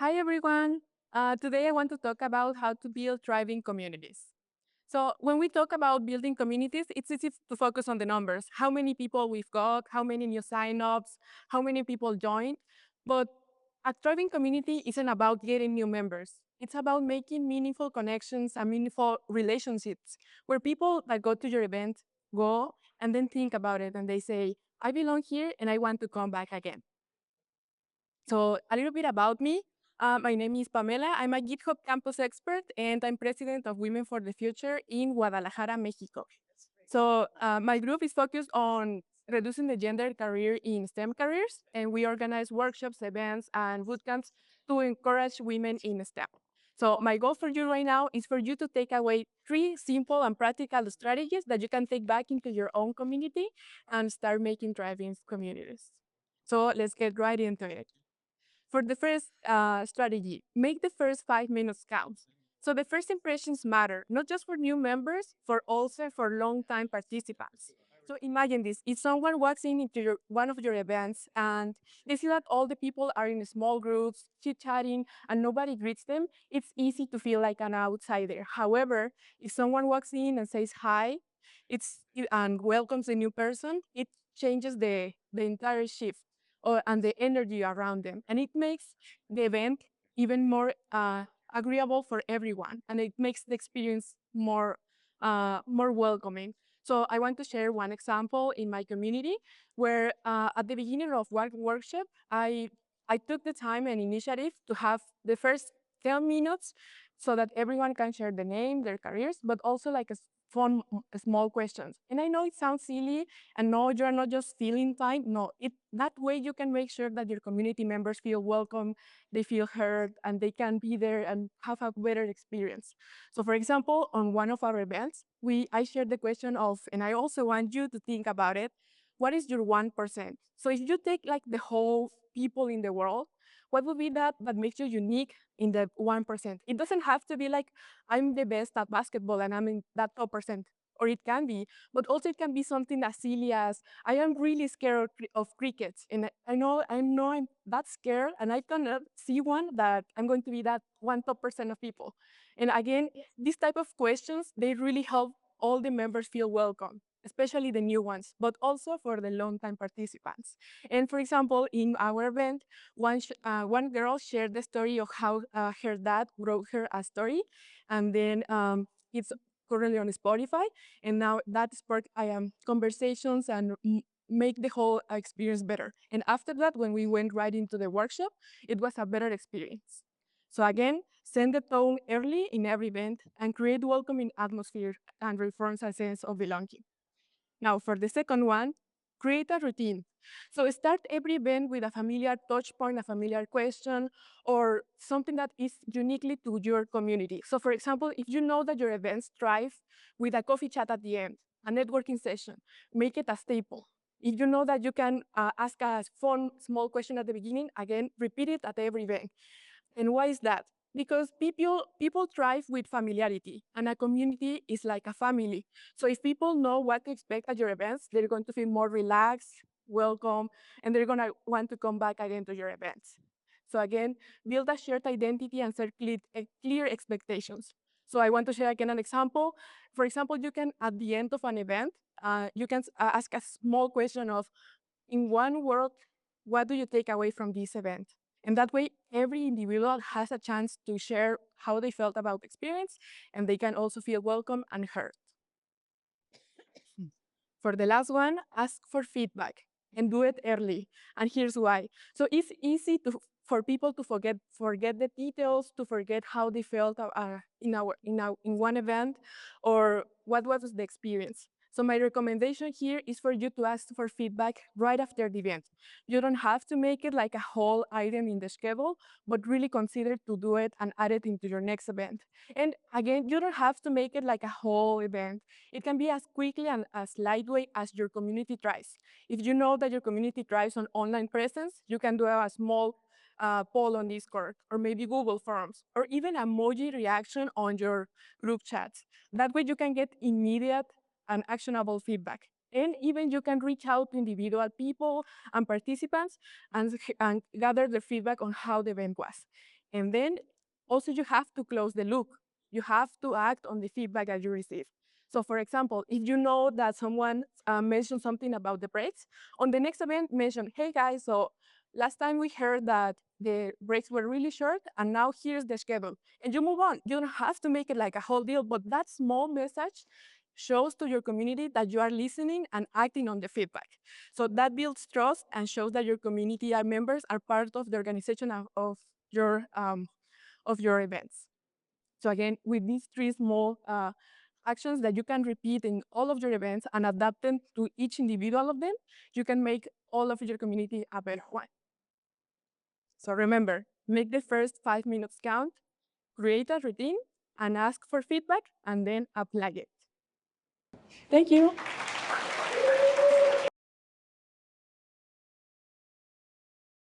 Hi, everyone. Today I want to talk about how to build thriving communities. So when we talk about building communities, it's easy to focus on the numbers, how many people we've got, how many new signups, how many people joined. But a thriving community isn't about getting new members. It's about making meaningful connections and meaningful relationships where people that go to your event go and then think about it and they say, I belong here and I want to come back again. So a little bit about me. My name is Pamela. I'm a GitHub campus expert, and I'm president of Women for the Future in Guadalajara, Mexico. So my group is focused on reducing the gender career in STEM careers, and we organize workshops, events, and bootcamps to encourage women in STEM. So my goal for you right now is for you to take away 3 simple and practical strategies that you can take back into your own community and start making thriving communities. So let's get right into it. For the first strategy, make the first 5 minutes count. So the first impressions matter, not just for new members, for also for long-time participants. So imagine this, if someone walks in into one of your events and they see that all the people are in small groups, chit-chatting, and nobody greets them, it's easy to feel like an outsider. However, if someone walks in and says hi, and welcomes a new person, it changes the entire shift and the energy around them. And it makes the event even more agreeable for everyone. And it makes the experience more welcoming. So I want to share one example in my community where at the beginning of one workshop, I took the time and initiative to have the first 10 minutes so that everyone can share the name, their careers, but also like a fun, small questions. And I know it sounds silly, and no, you're not just feeling time. No, that way you can make sure that your community members feel welcome, they feel heard, and they can be there and have a better experience. So for example, on one of our events, I shared the question of, and I also want you to think about it, what is your 1%? So if you take like the whole people in the world, what would be that makes you unique in the 1%? It doesn't have to be like, I'm the best at basketball and I'm in that top percent, or it can be, but also it can be something as silly as I am really scared of crickets, and I know I'm that scared, and I cannot see one that I'm going to be that one top percent of people. And again, these type of questions, they really help all the members feel welcome, especially the new ones, but also for the long-time participants. And for example, in our event, one girl shared the story of how her dad wrote her a story, and then it's currently on Spotify, and now that sparked conversations and make the whole experience better. And after that, when we went right into the workshop, it was a better experience. So again, send the tone early in every event and create welcoming atmosphere and reinforce a sense of belonging. Now, for the second one, create a routine. So start every event with a familiar touch point, a familiar question, or something that is uniquely to your community. So for example, if you know that your events thrive with a coffee chat at the end, a networking session, make it a staple. If you know that you can ask a fun, small question at the beginning, again, repeat it at every event. And why is that? Because people thrive with familiarity, and a community is like a family. So if people know what to expect at your events, they're going to feel more relaxed, welcome, and they're going to want to come back again to your events. So again, build a shared identity and set clear expectations. So I want to share again an example. For example, you can, at the end of an event, you can ask a small question of, in one word, what do you take away from this event? And that way, every individual has a chance to share how they felt about the experience, and they can also feel welcome and heard. For the last one, ask for feedback and do it early. And here's why. So it's easy for people to forget the details, to forget how they felt in one event, or what was the experience. So my recommendation here is for you to ask for feedback right after the event. You don't have to make it like a whole item in the schedule, but really consider to do it and add it into your next event. And again, you don't have to make it like a whole event. It can be as quickly and as lightweight as your community tries. If you know that your community thrives on online presence, you can do a small poll on Discord, or maybe Google Forms, or even emoji reaction on your group chats. That way you can get immediate and actionable feedback. And even you can reach out to individual people and participants and gather their feedback on how the event was. And then also you have to close the loop. You have to act on the feedback that you receive. So for example, if you know that someone mentioned something about the breaks, on the next event mention, hey guys, so last time we heard that the breaks were really short and now here's the schedule. And you move on. You don't have to make it like a whole deal, but that small message shows to your community that you are listening and acting on the feedback. So that builds trust and shows that your community members are part of the organization of your events. So again, with these three small actions that you can repeat in all of your events and adapt them to each individual of them, you can make all of your community a better one. So remember, make the first 5 minutes count, create a routine, and ask for feedback, and then apply it. Thank you.